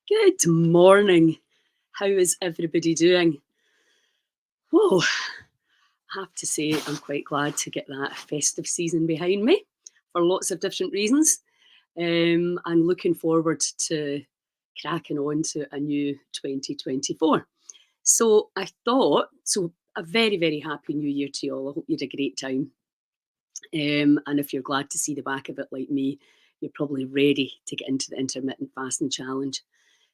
Good morning. How is everybody doing? Whoa, I have to say, I'm quite glad to get that festive season behind me for lots of different reasons. And looking forward to cracking on to a new 2024. So I thought, so a very, very happy new year to you all. I hope you had a great time. And if you're glad to see the back of it like me, you're probably ready to get into the intermittent fasting challenge.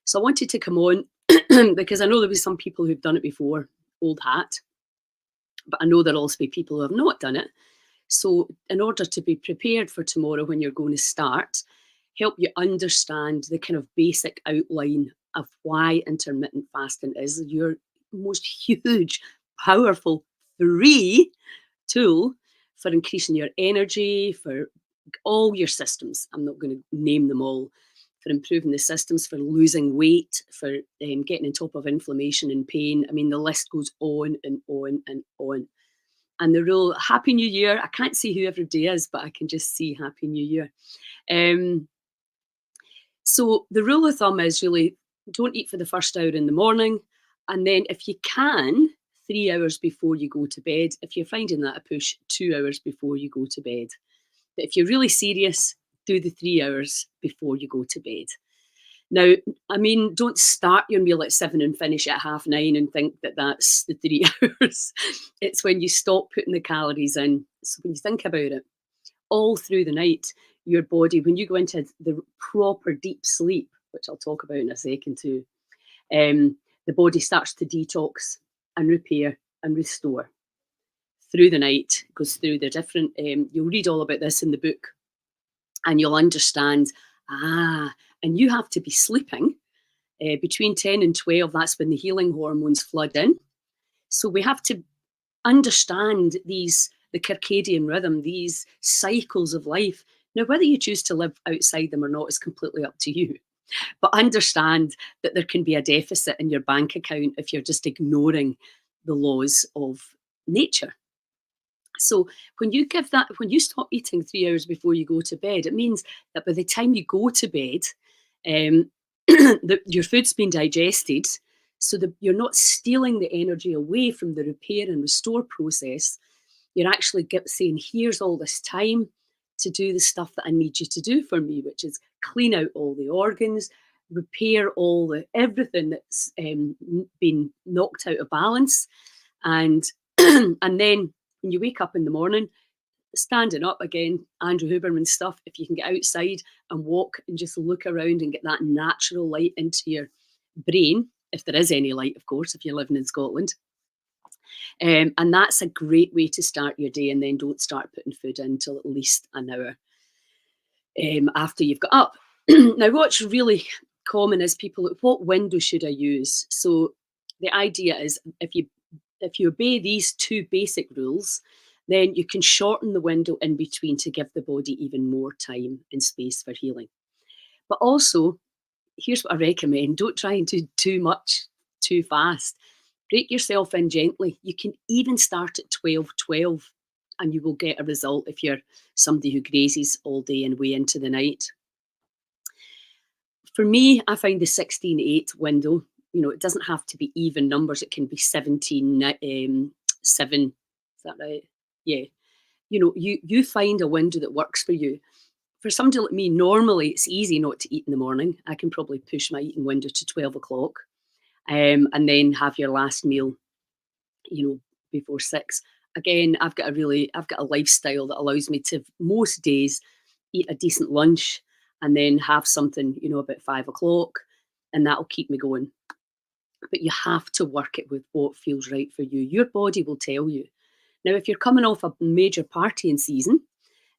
So I wanted to come on because I know there'll be some people who've done it before, old hat, but I know there'll also be people who have not done it. So, in order to be prepared for tomorrow when you're going to start, help you understand the kind of basic outline of why intermittent fasting is your most huge, powerful free tool for increasing your energy, for all your systems. I'm not going to name them all. For improving the systems, for losing weight, for getting on top of inflammation and pain. I mean, the list goes on and on and on. And the rule, Happy New Year. I can't see who everybody is, but I can just see Happy New Year. Um, so the rule of thumb is really don't eat for the first hour in the morning. And then if you can, 3 hours before you go to bed. If you're finding that a push, 2 hours before you go to bed. But if you're really serious, do the 3 hours before you go to bed. Now, I mean, don't start your meal at 7 and finish at 9:30 and think that that's the 3 hours. It's when you stop putting the calories in. So when you think about it, all through the night, your body, when you go into the proper deep sleep, which I'll talk about in a second too, the body starts to detox and repair and restore through the night. It goes through the different, you'll read all about this in the book and you'll understand, and you have to be sleeping between 10 and 12. That's when the healing hormones flood in. So we have to understand the circadian rhythm, these cycles of life. Now, whether you choose to live outside them or not is completely up to you. But understand that there can be a deficit in your bank account if you're just ignoring the laws of nature. So when you stop eating 3 hours before you go to bed, it means that by the time you go to bed, your food's been digested, so you're not stealing the energy away from the repair and restore process. You're actually saying, here's all this time to do the stuff that I need you to do for me, which is clean out all the organs, repair everything that's been knocked out of balance, and and then when you wake up in the morning, standing up again, Andrew Huberman stuff, if you can get outside and walk and just look around and get that natural light into your brain, if there is any light, of course, if you're living in Scotland. And that's a great way to start your day, and then don't start putting food in until at least an hour after you've got up. Now, what's really common is people, what window should I use? So the idea is if you obey these two basic rules, then you can shorten the window in between to give the body even more time and space for healing. But also, here's what I recommend. Don't try and do too much too fast. Break yourself in gently. You can even start at 12:12 and you will get a result if you're somebody who grazes all day and way into the night. For me, I find the 16:8 window, it doesn't have to be even numbers. It can be 17:7. Is that right? Yeah. You find a window that works for you. For somebody like me, normally it's easy not to eat in the morning. I can probably push my eating window to 12 o'clock and then have your last meal, before 6. Again, I've got a lifestyle that allows me to most days eat a decent lunch and then have something, about 5 o'clock, and that'll keep me going. But you have to work it with what feels right for you. Your body will tell you. Now, if you're coming off a major partying season,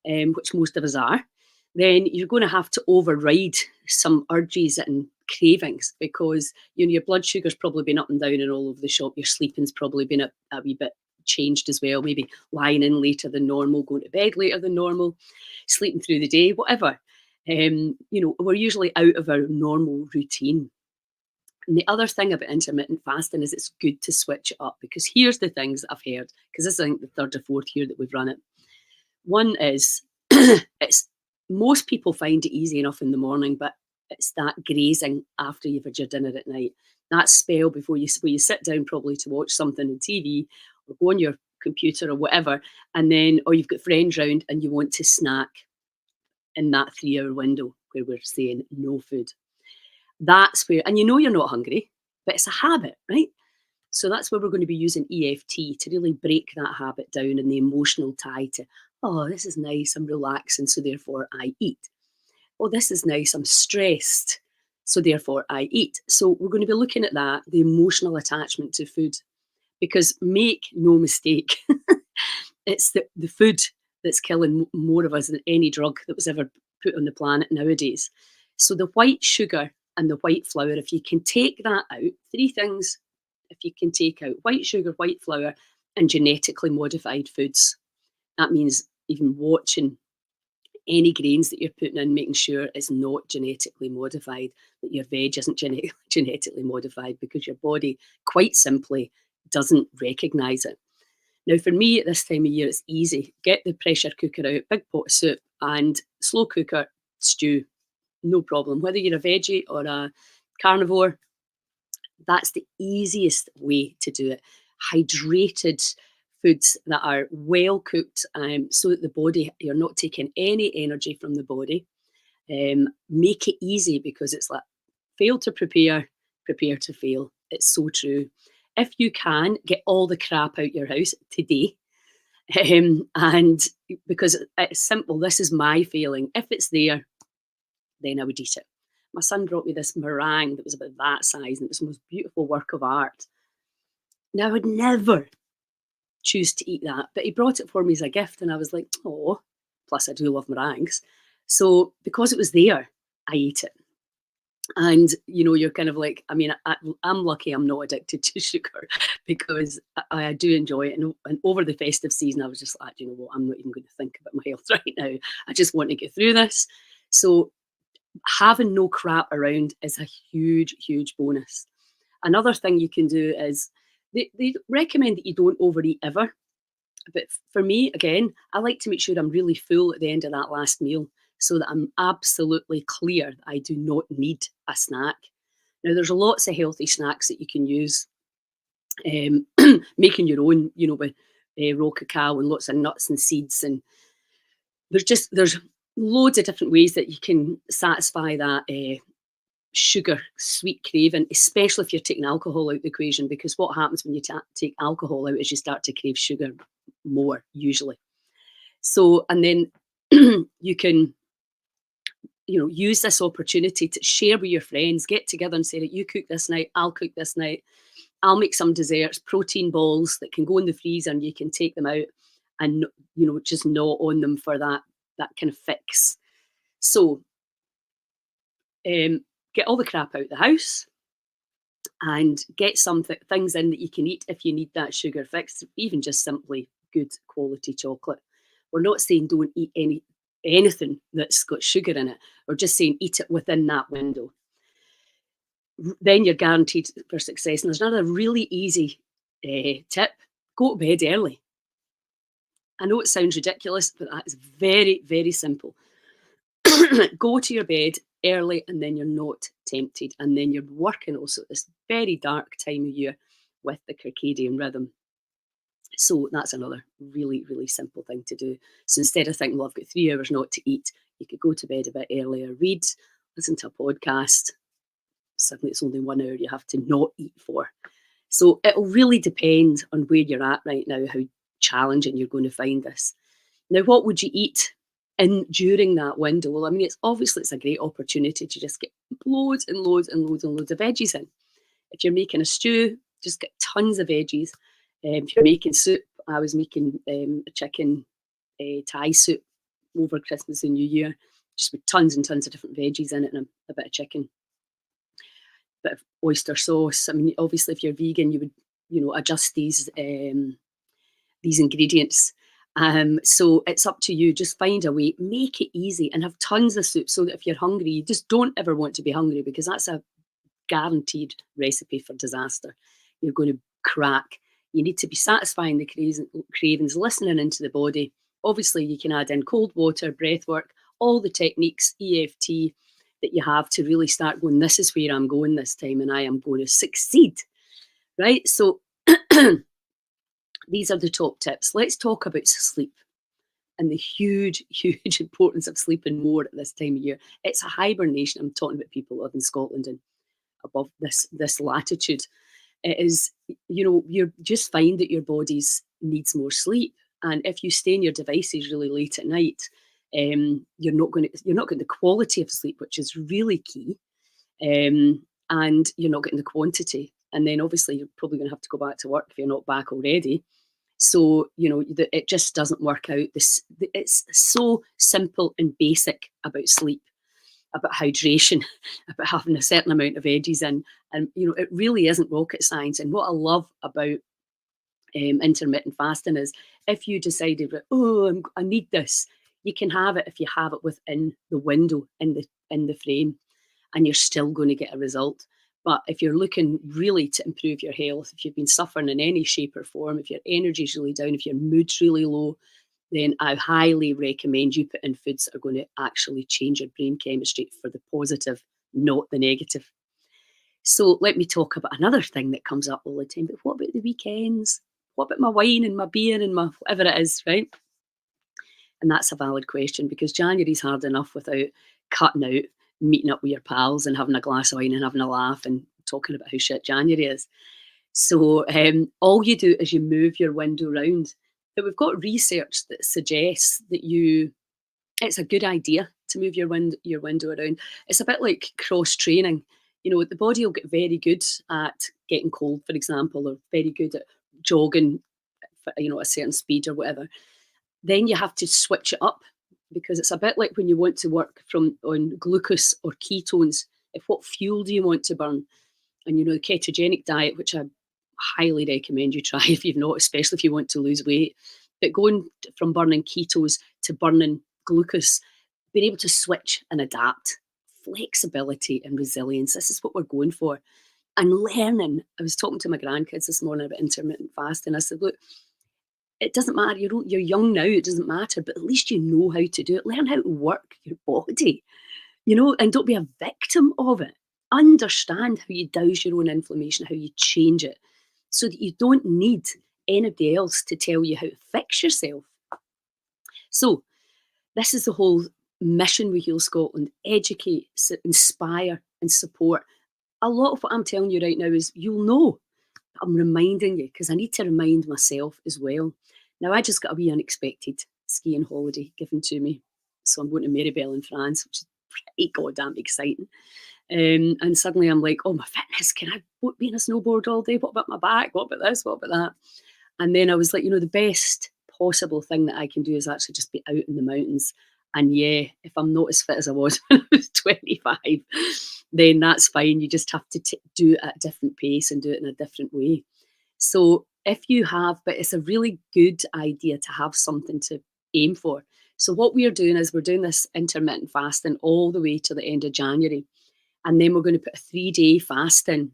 which most of us are, then you're going to have to override some urges and cravings because your blood sugar's probably been up and down and all over the shop. Your sleeping's probably been a wee bit changed as well. Maybe lying in later than normal, going to bed later than normal, sleeping through the day, whatever. We're usually out of our normal routine. And the other thing about intermittent fasting is it's good to switch it up, because here's the things that I've heard, because this is, I think, the third or fourth year that we've run it. One is, most people find it easy enough in the morning, but It's that grazing after you've had your dinner at night. That spell before where you sit down probably to watch something on TV or go on your computer or whatever, and then or you've got friends round and you want to snack in that 3-hour window where we're saying no food. That's where, and you know you're not hungry, but it's a habit, right? So that's where we're going to be using EFT to really break that habit down and the emotional tie to, oh, this is nice, I'm relaxing, so therefore I eat. Oh, this is nice, I'm stressed, so therefore I eat. So we're going to be looking at that, the emotional attachment to food, because make no mistake, it's the food that's killing more of us than any drug that was ever put on the planet nowadays. So the white sugar and the white flour, if you can take that out, three things, if you can take out white sugar, white flour, and genetically modified foods. That means even watching any grains that you're putting in, making sure it's not genetically modified, that your veg isn't genetically modified, because your body quite simply doesn't recognise it. Now, for me at this time of year, it's easy. Get the pressure cooker out, big pot of soup, and slow cooker stew, no problem. Whether you're a veggie or a carnivore, that's the easiest way to do it. Hydrated foods that are well cooked, so that the body, you're not taking any energy from the body. Make it easy, because it's like fail to prepare, prepare to fail. It's so true. If you can, get all the crap out your house today. And because it's simple, this is my feeling. If it's there, then I would eat it. My son brought me this meringue that was about that size, and it was the most beautiful work of art. Now, I would never choose to eat that, but he brought it for me as a gift, and I was like, oh, plus I do love meringues. So because it was there, I ate it. And you're kind of like, I mean, I'm lucky I'm not addicted to sugar, because I do enjoy it. And over the festive season, I was just like, you know what, I'm not even going to think about my health right now. I just want to get through this. So having no crap around is a huge, huge bonus. Another thing you can do is they recommend that you don't overeat ever. But for me, again, I like to make sure I'm really full at the end of that last meal, so that I'm absolutely clear that I do not need a snack. Now, there's lots of healthy snacks that you can use, um, making your own, with raw cacao and lots of nuts and seeds. And there's loads of different ways that you can satisfy that sugar sweet craving, especially if you're taking alcohol out of the equation, because what happens when you take alcohol out is you start to crave sugar more usually. So, and then you can use this opportunity to share with your friends, get together and say that you cook this night, I'll cook this night, I'll make some desserts, protein balls that can go in the freezer, and you can take them out and just gnaw on them for that kind of fix. So get all the crap out the house and get some things in that you can eat if you need that sugar fix, even just simply good quality chocolate. We're not saying don't eat anything that's got sugar in it. We're just saying eat it within that window. Then you're guaranteed for success. And there's another really easy tip. Go to bed early. I know it sounds ridiculous, but that is very, very simple. Go to your bed early, and then you're not tempted. And then you're working also at this very dark time of year with the circadian rhythm. So that's another really, really simple thing to do. So instead of thinking, well, I've got 3 hours not to eat, you could go to bed a bit earlier, read, listen to a podcast. Suddenly it's only 1 hour you have to not eat for. So it'll really depend on where you're at right now, how challenging you're going to find this. Now, what would you eat during that window? Well, I mean, it's a great opportunity to just get loads and loads and loads and loads of veggies in. If you're making a stew, just get tons of veggies. If you're making soup, I was making a chicken Thai soup over Christmas and New Year, just with tons and tons of different veggies in it, and a bit of chicken, bit of oyster sauce. I mean, obviously, if you're vegan, you would adjust these ingredients. So it's up to you. Just find a way, make it easy, and have tons of soup, so that if you're hungry, you just don't ever want to be hungry, because that's a guaranteed recipe for disaster. You're going to crack. You need to be satisfying the cravings, listening into the body. Obviously, you can add in cold water, breath work, all the techniques, EFT. that you have to really start going, this is where I'm going this time and I am going to succeed, right? So these are the top tips. Let's talk about sleep and the huge, huge importance of sleeping more at this time of year. It's a hibernation. I'm talking about people who live in Scotland and above this latitude. It is, you just find that your body's needs more sleep. And if you stay in your devices really late at night, you're not getting the quality of sleep, which is really key. And you're not getting the quantity. And then obviously you're probably going to have to go back to work if you're not back already. So, it just doesn't work out. It's so simple and basic about sleep, about hydration, about having a certain amount of edges in. And, it really isn't rocket science. And what I love about intermittent fasting is if you decided, that, oh, I need this, you can have it if you have it within the window in the frame, and you're still going to get a result. But if you're looking really to improve your health, if you've been suffering in any shape or form, if your energy's really down, if your mood's really low, then I highly recommend you put in foods that are going to actually change your brain chemistry for the positive, not the negative. So let me talk about another thing that comes up all the time. But what about the weekends? What about my wine and my beer and my whatever it is, right? And that's a valid question because January's hard enough without cutting out meeting up with your pals and having a glass of wine and having a laugh and talking about how shit January is. So all you do is you move your window round. But we've got research that suggests that it's a good idea to move your window around. It's a bit like cross training. The body will get very good at getting cold, for example, or very good at jogging, a certain speed or whatever. Then you have to switch it up because it's a bit like when you want to work on glucose or ketones. If what fuel do you want to burn? And the ketogenic diet, which I highly recommend you try if you've not, especially if you want to lose weight. But going from burning ketos to burning glucose, being able to switch and adapt, flexibility and resilience. This is what we're going for. And learning. I was talking to my grandkids this morning about intermittent fasting. I said, look, it doesn't matter. You're young now. It doesn't matter. But at least you know how to do it. Learn how to work your body, and don't be a victim of it. Understand how you douse your own inflammation, how you change it, so that you don't need anybody else to tell you how to fix yourself. So this is the whole mission with Heal Scotland: educate, inspire and support. A lot of what I'm telling you right now is you'll know. I'm reminding you because I need to remind myself as well. Now, I just got a wee unexpected skiing holiday given to me. So I'm going to Maribel in France, which is pretty goddamn exciting. And suddenly I'm like, oh, my fitness, can I be in a snowboard all day? What about my back? What about this? What about that? And then I was like, the best possible thing that I can do is actually just be out in the mountains. And yeah, if I'm not as fit as I was when I was 25, then that's fine. You just have to do it at a different pace and do it in a different way. So if you have, but it's a really good idea to have something to aim for. So what we're doing is we're doing this intermittent fasting all the way to the end of January. And then we're going to put a 3-day fast in.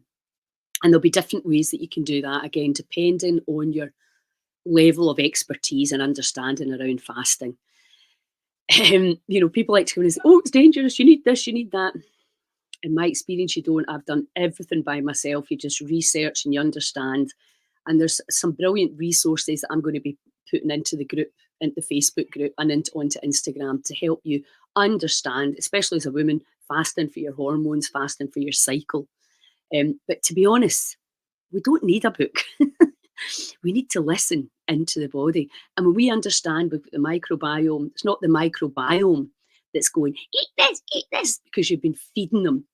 And there'll be different ways that you can do that, again, depending on your level of expertise and understanding around fasting. People like to come and say, oh, it's dangerous, you need this, you need that. In my experience, you don't. I've done everything by myself. You just research and you understand. And there's some brilliant resources that I'm going to be putting into the group, into the Facebook group and onto Instagram to help you understand, especially as a woman, fasting for your hormones, fasting for your cycle. But to be honest, we don't need a book. We need to listen into the body. And when we understand with the microbiome, it's not the microbiome that's going, eat this, because you've been feeding them,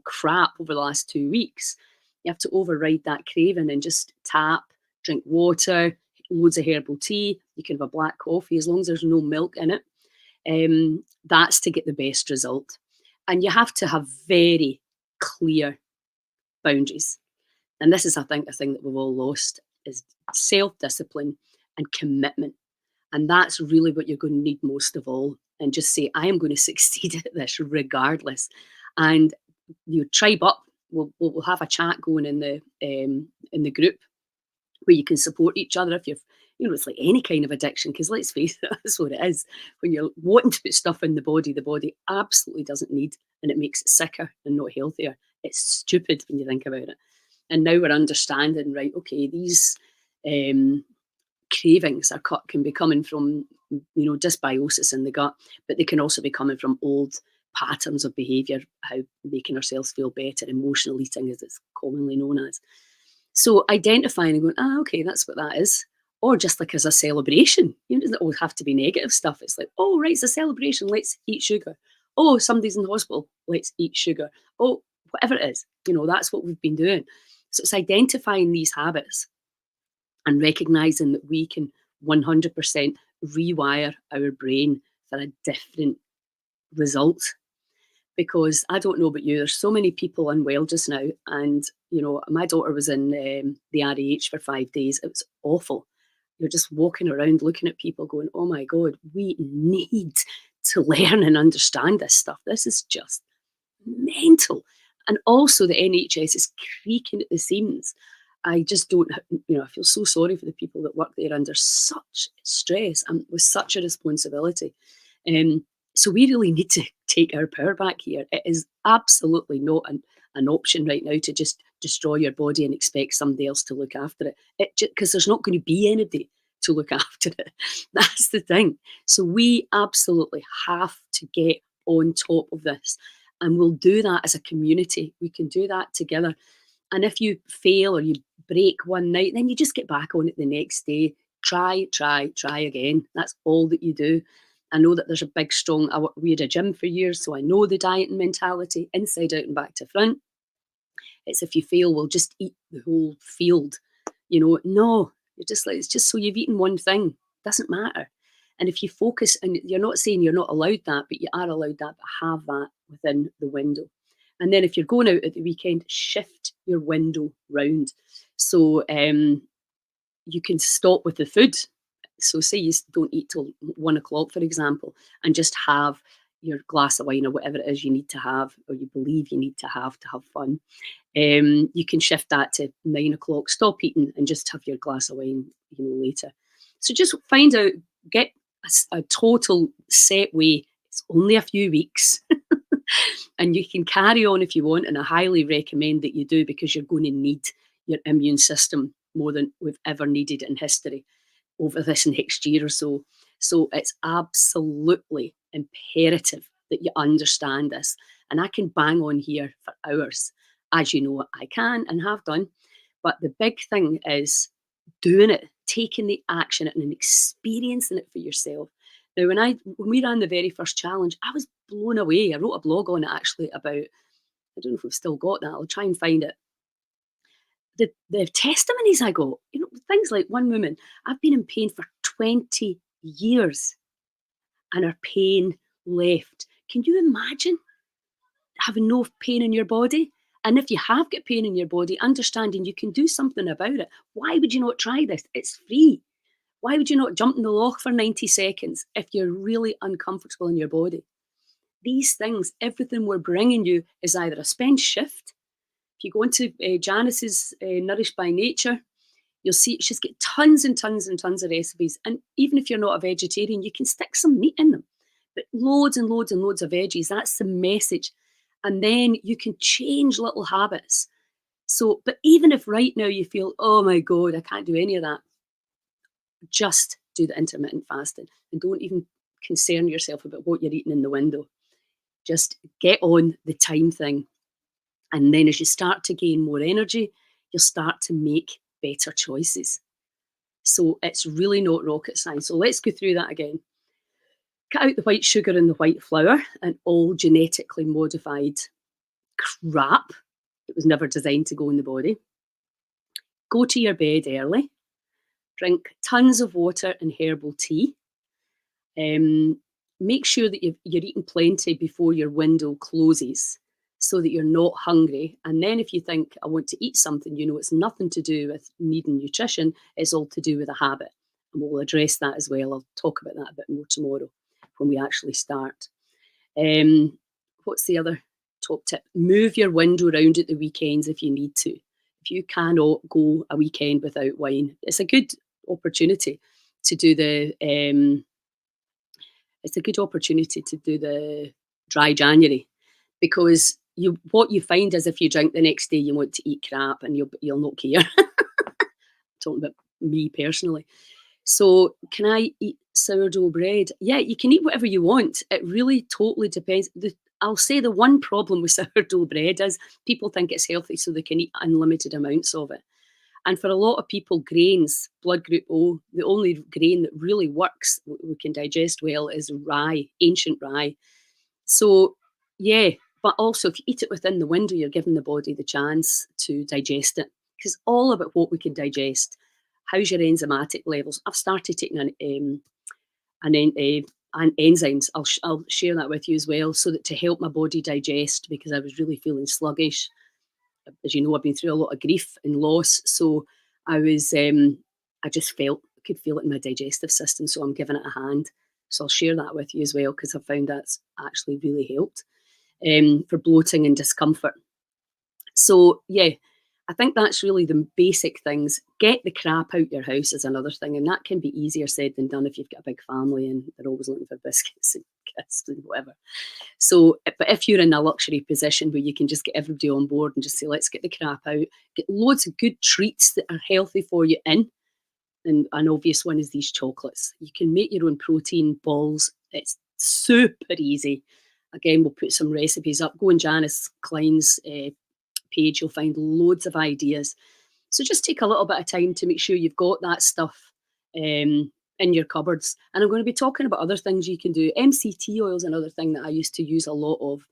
crap over the last 2 weeks. You have to override that craving and just tap, drink water, loads of herbal tea. You can have a black coffee as long as there's no milk in it. That's to get the best result. And you have to have very clear boundaries. And this is, I think, a thing that we've all lost is self-discipline and commitment. And that's really what you're going to need most of all. And just say, I am going to succeed at this regardless. And tribe up. We'll have a chat going in the group where you can support each other if you've, it's like any kind of addiction, because let's face it, that's what it is. When you're wanting to put stuff in the body absolutely doesn't need and it makes it sicker and not healthier. It's stupid when you think about it. And now we're understanding, right, okay, these um, cravings can be coming from, dysbiosis in the gut, but they can also be coming from old patterns of behavior, how making ourselves feel better, emotional eating as it's commonly known as. So identifying and going, okay, that's what that is. Or just like as a celebration. It doesn't always have to be negative stuff. It's like, oh, right, it's a celebration. Let's eat sugar. Oh, somebody's in the hospital. Let's eat sugar. Oh, whatever it is. That's what we've been doing. So it's identifying these habits and recognizing that we can 100% rewire our brain for a different result. Because I don't know about you, there's so many people unwell just now. And, my daughter was in the RAH for 5 days. It was awful. You're just walking around looking at people going, oh my God, we need to learn and understand this stuff. This is just mental. And also the NHS is creaking at the seams. I just don't, I feel so sorry for the people that work there under such stress and with such a responsibility. Um, so we really need to take our power back here. It is absolutely not an option right now to just destroy your body and expect somebody else to look after it. Because there's not going to be anybody to look after it. That's the thing. So we absolutely have to get on top of this. And we'll do that as a community. We can do that together. And if you fail or you break one night, then you just get back on it the next day. Try again. That's all that you do. I know that there's a big, strong, we had a gym for years, so I know the diet and mentality inside out and back to front. It's if you fail, we'll just eat the whole field. No, you're just like, it's just so you've eaten one thing. Doesn't matter. And if you focus, and you're not saying you're not allowed that, but you are allowed that, but have that within the window. And then if you're going out at the weekend, shift your window round. So you can stop with the food. So say you don't eat till 1 o'clock, for example, and just have your glass of wine or whatever it is you need to have, or you believe you need to have fun. You can shift that to 9 o'clock, stop eating and just have your glass of wine, later. So just find out, get a total set way. It's only a few weeks. And you can carry on if you want, and I highly recommend that you do, because you're going to need your immune system more than we've ever needed in history over this next year or so. So it's absolutely imperative that you understand this. And I can bang on here for hours, as you know I can and have done. But the big thing is doing it, taking the action and experiencing it for yourself. Now, when we ran the very first challenge, I was blown away. I wrote a blog on it actually about, I don't know if we've still got that. I'll try and find it. The testimonies I got, things like one woman, I've been in pain for 20 years and her pain left. Can you imagine having no pain in your body? And if you have got pain in your body, understanding you can do something about it. Why would you not try this? It's free. Why would you not jump in the loch for 90 seconds if you're really uncomfortable in your body? These things, everything we're bringing you is either a spend shift. If you go into Janice's Nourished by Nature, you'll see she's got tons and tons and tons of recipes. And even if you're not a vegetarian, you can stick some meat in them. But loads and loads and loads of veggies, that's the message. And then you can change little habits. So, but even if right now you feel, oh my God, I can't do any of that, just do the intermittent fasting and don't even concern yourself about what you're eating in the window. Just get on the time thing. And then as you start to gain more energy, you'll start to make better choices. So it's really not rocket science. So let's go through that again. Cut out the white sugar and the white flour and all genetically modified crap that was never designed to go in the body. Go to your bed early. Drink tons of water and herbal tea. Make sure that you're eating plenty before your window closes so that you're not hungry. And then if you think, I want to eat something, it's nothing to do with needing nutrition. It's all to do with a habit. And we'll address that as well. I'll talk about that a bit more tomorrow when we actually start. What's the other top tip? Move your window around at the weekends if you need to. If you cannot go a weekend without wine, it's a good opportunity to do the dry January. because what you find is if you drink the next day, you want to eat crap and you'll not care. Talking about me personally. So, can I eat sourdough bread? Yeah, you can eat whatever you want. It really totally depends. I'll say the one problem with sourdough bread is people think it's healthy, so they can eat unlimited amounts of it. And for a lot of people, grains, blood group O, the only grain that really works, we can digest well, is rye, ancient rye. So, yeah, but also if you eat it within the window, you're giving the body the chance to digest it. Because it's all about what we can digest. How's your enzymatic levels? I've started taking an enzymes. I'll share that with you as well, so that to help my body digest, because I was really feeling sluggish. As you know, I've been through a lot of grief and loss, so I was I just felt I could feel it in my digestive system, so I'm giving it a hand. So I'll share that with you as well because I found that's actually really helped for bloating and discomfort. So yeah, I think that's really the basic things. Get the crap out your house is another thing, and that can be easier said than done if you've got a big family and they're always looking for biscuits and crisps and whatever. So, but if you're in a luxury position where you can just get everybody on board and just say, let's get the crap out, get loads of good treats that are healthy for you in. And an obvious one is these chocolates. You can make your own protein balls. It's super easy. Again, we'll put some recipes up. Go on Janice Klein's page, you'll find loads of ideas. So just take a little bit of time to make sure you've got that stuff in your cupboards. And I'm going to be talking about other things you can do. MCT oil is another thing that I used to use a lot of.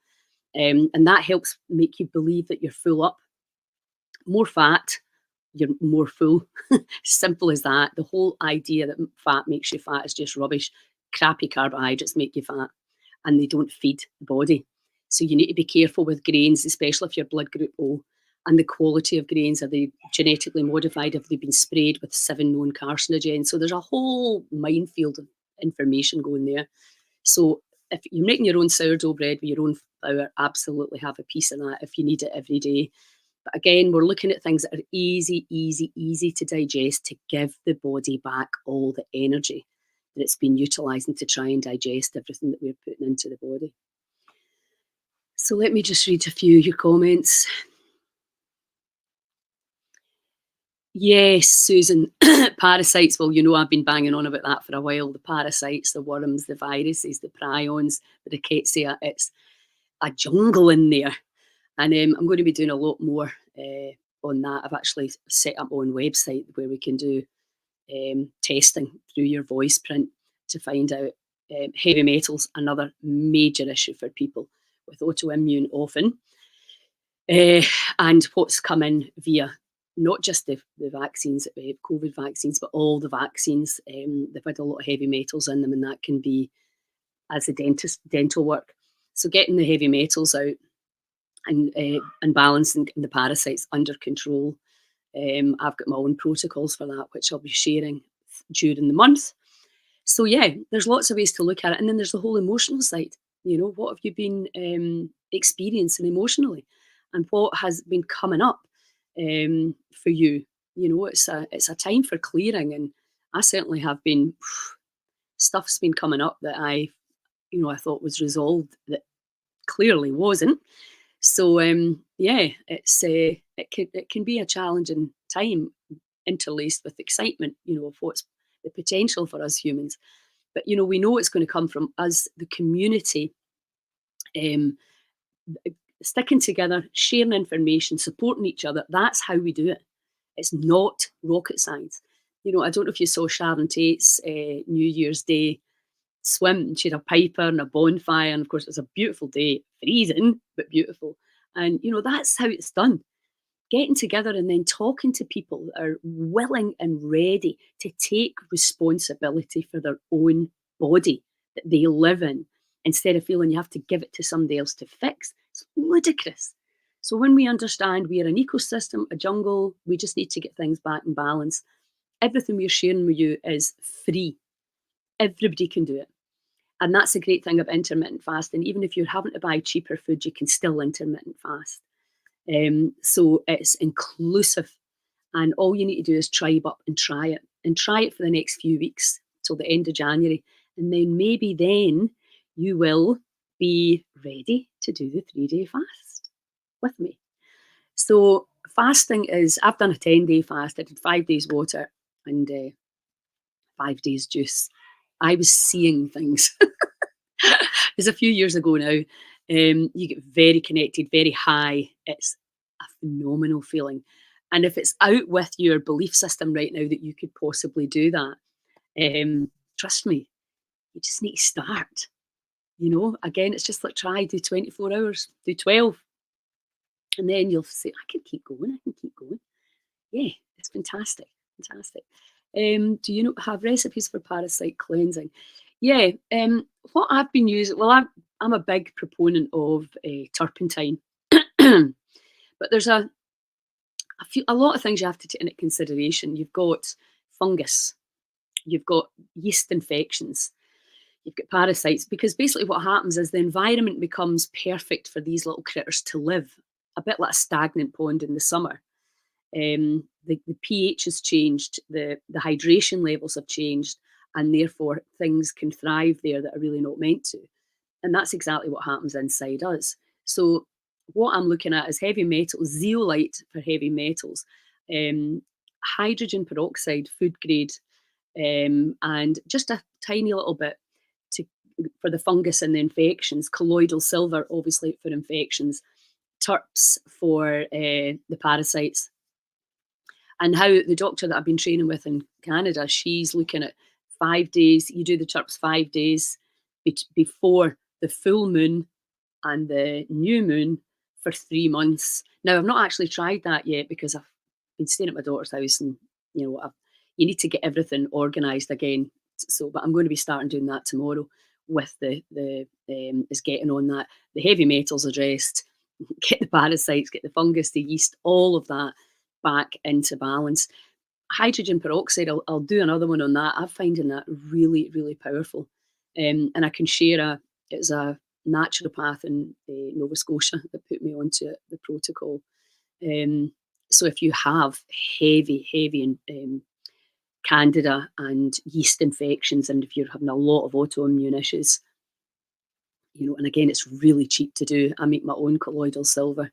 And that helps make you believe that you're full up. More fat, you're more full. Simple as that. The whole idea that fat makes you fat is just rubbish. Crappy carbohydrates make you fat and they don't feed the body. So you need to be careful with grains, especially if you're blood group O. And the quality of grains, are they genetically modified? Have they been sprayed with 7 known carcinogens? So there's a whole minefield of information going there. So if you're making your own sourdough bread with your own flour, absolutely have a piece of that if you need it every day. But again, we're looking at things that are easy, easy, easy to digest to give the body back all the energy that it's been utilising to try and digest everything that we're putting into the body. So let me just read a few of your comments. Yes, Susan, parasites. Well, you know, I've been banging on about that for a while. The parasites, the worms, the viruses, the prions, the rickettsia. It's a jungle in there. And I'm going to be doing a lot more on that. I've actually set up my own website where we can do testing through your voice print to find out heavy metals, another major issue for people with autoimmune often. And what's come in via not just the vaccines, COVID vaccines, but all the vaccines. They've had a lot of heavy metals in them, and that can be, as a dentist, dental work. So getting the heavy metals out and balancing the parasites under control. I've got my own protocols for that, which I'll be sharing during the month. So yeah, there's lots of ways to look at it. And then there's the whole emotional side. You know, what have you been experiencing emotionally? And what has been coming up for you? You know, it's a time for clearing. And I certainly have been, stuff's been coming up that I thought was resolved that clearly wasn't. So yeah, it can be a challenging time interlaced with excitement, of what's the potential for us humans. But we know it's going to come from us, the community, um, sticking together, sharing information, supporting each other. That's how we do it. It's not rocket science. I don't know if you saw Sharon Tate's New Year's Day swim. She had a piper and a bonfire, and of course, it was a beautiful day, freezing but beautiful. And that's how it's done. Getting together and then talking to people that are willing and ready to take responsibility for their own body that they live in, instead of feeling you have to give it to somebody else to fix. It's ludicrous. So when we understand we are an ecosystem, a jungle, we just need to get things back in balance. Everything we're sharing with you is free. Everybody can do it. And that's the great thing about intermittent fasting. Even if you're having to buy cheaper food, you can still intermittent fast. So it's inclusive. And all you need to do is tribe up and try it. And try it for the next few weeks till the end of January. And then maybe then you will be ready to do the 3-day fast with me. So, fasting is, I've done a 10-day fast. I did 5 days water and 5 days juice. I was seeing things. It's a few years ago now. You get very connected, very high. It's a phenomenal feeling. And if it's out with your belief system right now that you could possibly do that, trust me, you just need to start. Again, it's just like try, do 24 hours, do 12, and then you'll say, I can keep going, I can keep going. Yeah, it's fantastic, fantastic. Do you have recipes for parasite cleansing? Yeah, what I've been using, well, I'm a big proponent of turpentine, but there's a lot of things you have to take into consideration. You've got fungus, you've got yeast infections, you've got parasites, because basically what happens is the environment becomes perfect for these little critters to live, a bit like a stagnant pond in the summer. The pH has changed, the hydration levels have changed, and therefore things can thrive there that are really not meant to. And that's exactly what happens inside us. So what I'm looking at is heavy metals, zeolite for heavy metals, um, hydrogen peroxide, food grade, and just a tiny little bit to for the fungus and the infections. Colloidal silver, obviously, for infections. Terps for the parasites. And how the doctor that I've been training with in Canada, she's looking at 5 days. You do the terps 5 days before the full moon and the new moon for 3 months. Now, I've not actually tried that yet because I've been staying at my daughter's house, and you need to get everything organised again. So, but I'm going to be starting doing that tomorrow with the is getting on that. The heavy metals addressed, get the parasites, get the fungus, the yeast, all of that back into balance. Hydrogen peroxide, I'll do another one on that. I'm finding that really, really powerful. And I can share it's a naturopath in Nova Scotia that put me onto the protocol. So if you have heavy candida and yeast infections, and if you're having a lot of autoimmune issues, and again, it's really cheap to do. I make my own colloidal silver.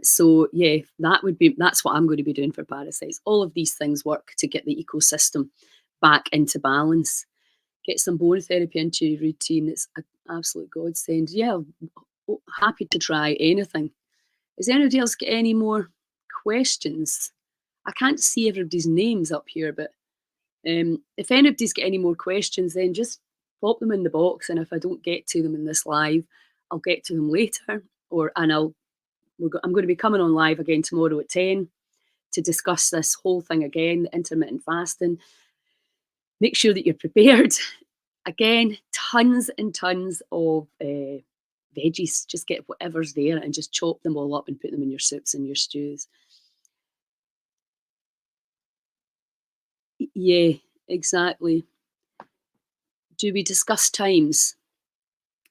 So yeah, that's what I'm going to be doing for parasites. All of these things work to get the ecosystem back into balance. Get some bone therapy into your routine. It's an absolute godsend. Yeah, happy to try anything. Has anybody else got any more questions? I can't see everybody's names up here, but if anybody's got any more questions, then just pop them in the box, and if I don't get to them in this live, I'll get to them later, I'm going to be coming on live again tomorrow at 10 to discuss this whole thing again, the intermittent fasting. Make sure that you're prepared. Again, tons and tons of veggies. Just get whatever's there and just chop them all up and put them in your soups and your stews. Yeah, exactly. Do we discuss times?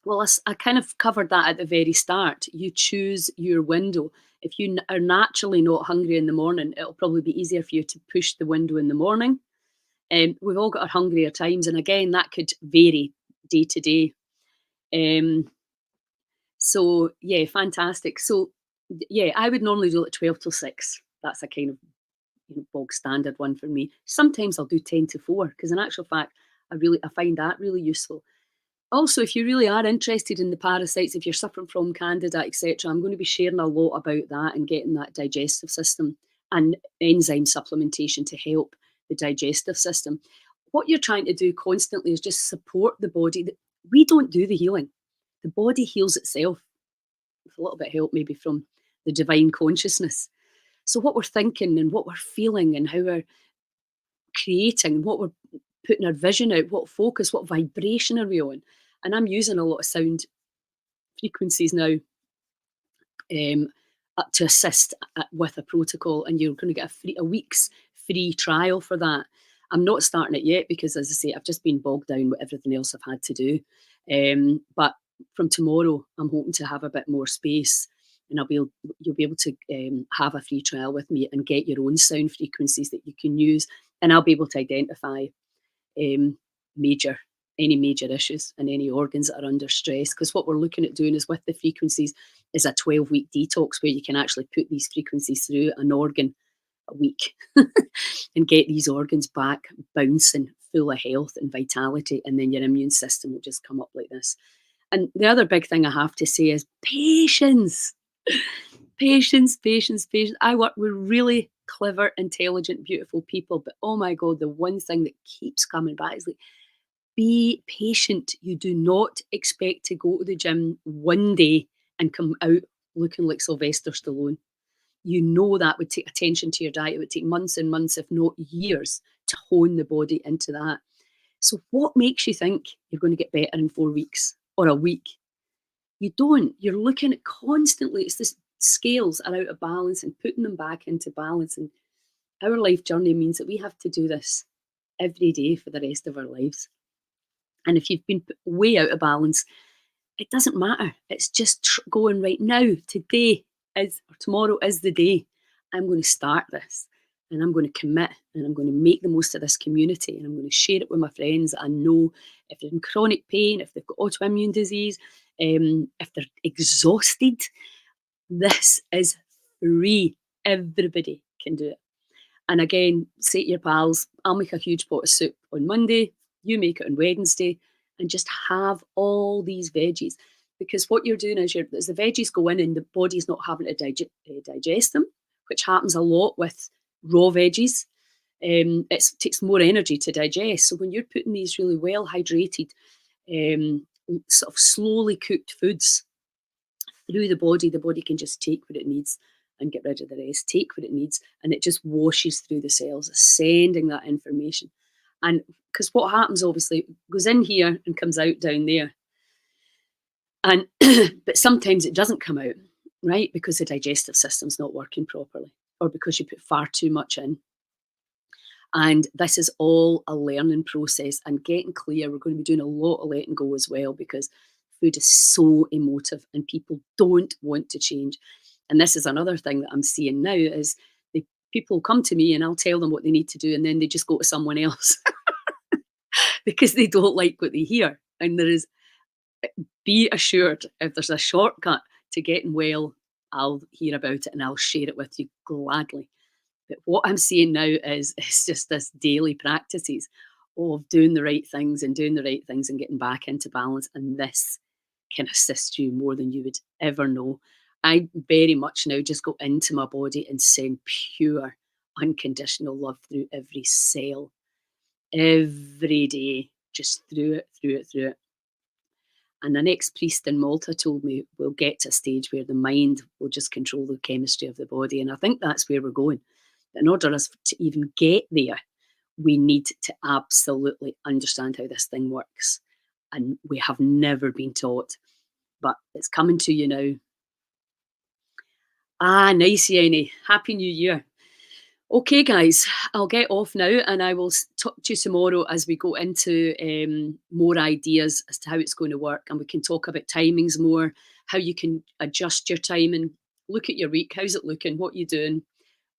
Well, I kind of covered that at the very start. You choose your window. If you are naturally not hungry in the morning, it'll probably be easier for you to push the window in the morning. We've all got our hungrier times, and again, that could vary day to day. So yeah, fantastic. So yeah, I would normally do it 12 till 6. That's a kind of bog standard one for me. Sometimes I'll do 10 to 4 because in actual fact, I find that really useful. Also, if you really are interested in the parasites, if you're suffering from candida, etc., I'm going to be sharing a lot about that and getting that digestive system and enzyme supplementation to help the digestive system. What you're trying to do constantly is just support the body. We don't do the healing. The body heals itself with a little bit of help maybe from the divine consciousness. So what we're thinking and what we're feeling and how we're creating, what we're putting our vision out, what focus, what vibration are we on? And I'm using a lot of sound frequencies now to assist with a protocol, and you're going to get a week's free trial for that. I'm not starting it yet because, as I say, I've just been bogged down with everything else I've had to do. But from tomorrow, I'm hoping to have a bit more space, and you'll be able to have a free trial with me and get your own sound frequencies that you can use, and I'll be able to identify major any major issues and any organs that are under stress. Because what we're looking at doing is with the frequencies is a 12-week detox where you can actually put these frequencies through an organ a week and get these organs back bouncing full of health and vitality, and then your immune system will just come up like this. And the other big thing I have to say is patience. Patience, patience, patience. I work with really clever, intelligent, beautiful people, but oh my God, the one thing that keeps coming back is like, be patient. You do not expect to go to the gym one day and come out looking like Sylvester Stallone. You know that would take attention to your diet. It would take months and months, if not years, to hone the body into that. So, what makes you think you're going to get better in 4 weeks or a week? You don't. You're looking at constantly, it's this scales are out of balance and putting them back into balance. And our life journey means that we have to do this every day for the rest of our lives. And if you've been way out of balance, it doesn't matter. It's just going right now. Today is, or tomorrow is the day. I'm going to start this and I'm going to commit and I'm going to make the most of this community and I'm going to share it with my friends that I know if they're in chronic pain, if they've got autoimmune disease, if they're exhausted. This is free. Everybody can do it. And again, say to your pals, I'll make a huge pot of soup on Monday, you make it on Wednesday, and just have all these veggies. Because what you're doing is as the veggies go in and the body's not having to digest them, which happens a lot with raw veggies. It takes more energy to digest. So when you're putting these really well hydrated, sort of slowly cooked foods through the body can just take what it needs and get rid of the rest, take what it needs, and it just washes through the cells, sending that information. And because what happens obviously goes in here and comes out down there. And but sometimes it doesn't come out, right? Because the digestive system's not working properly, or because you put far too much in. And this is all a learning process and getting clear. We're going to be doing a lot of letting go as well because food is so emotive and people don't want to change. And this is another thing that I'm seeing now is the people come to me and I'll tell them what they need to do and then they just go to someone else because they don't like what they hear. And there is, be assured, if there's a shortcut to getting well, I'll hear about it and I'll share it with you gladly. But what I'm seeing now is it's just this daily practices of doing the right things and doing the right things and getting back into balance. And this can assist you more than you would ever know. I very much now just go into my body and send pure, unconditional love through every cell, every day, just through it, through it, through it. And the next priest in Malta told me we'll get to a stage where the mind will just control the chemistry of the body. And I think that's where we're going. In order for us to even get there, we need to absolutely understand how this thing works. And we have never been taught, but it's coming to you now. Ah, nice, Yenny. Happy New Year. Okay, guys, I'll get off now and I will talk to you tomorrow as we go into more ideas as to how it's going to work. And we can talk about timings more, how you can adjust your timing, look at your week. How's it looking? What are you doing?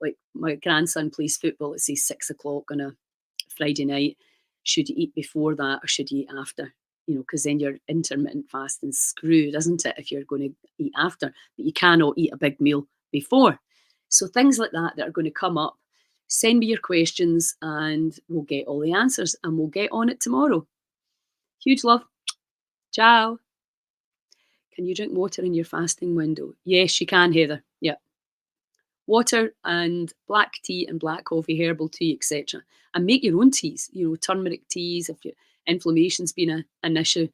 Like my grandson plays football at say 6 o'clock on a Friday night. Should you eat before that or should you eat after? You know, because then your intermittent fasting's screwed, isn't it? If you're going to eat after, but you cannot eat a big meal before. So things like that are going to come up. Send me your questions and we'll get all the answers and we'll get on it tomorrow. Huge love. Ciao. Can you drink water in your fasting window? Yes, you can, Heather. Yeah. Water and black tea and black coffee, herbal tea, etc. And make your own teas, you know, turmeric teas if your inflammation's been an issue.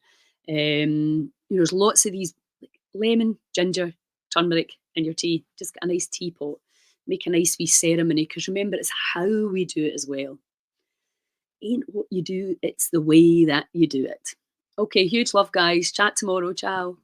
There's lots of these like lemon, ginger, turmeric in your tea. Just get a nice teapot. Make a nice wee ceremony because remember, it's how we do it as well. Ain't what you do, it's the way that you do it. Okay, huge love, guys. Chat tomorrow. Ciao.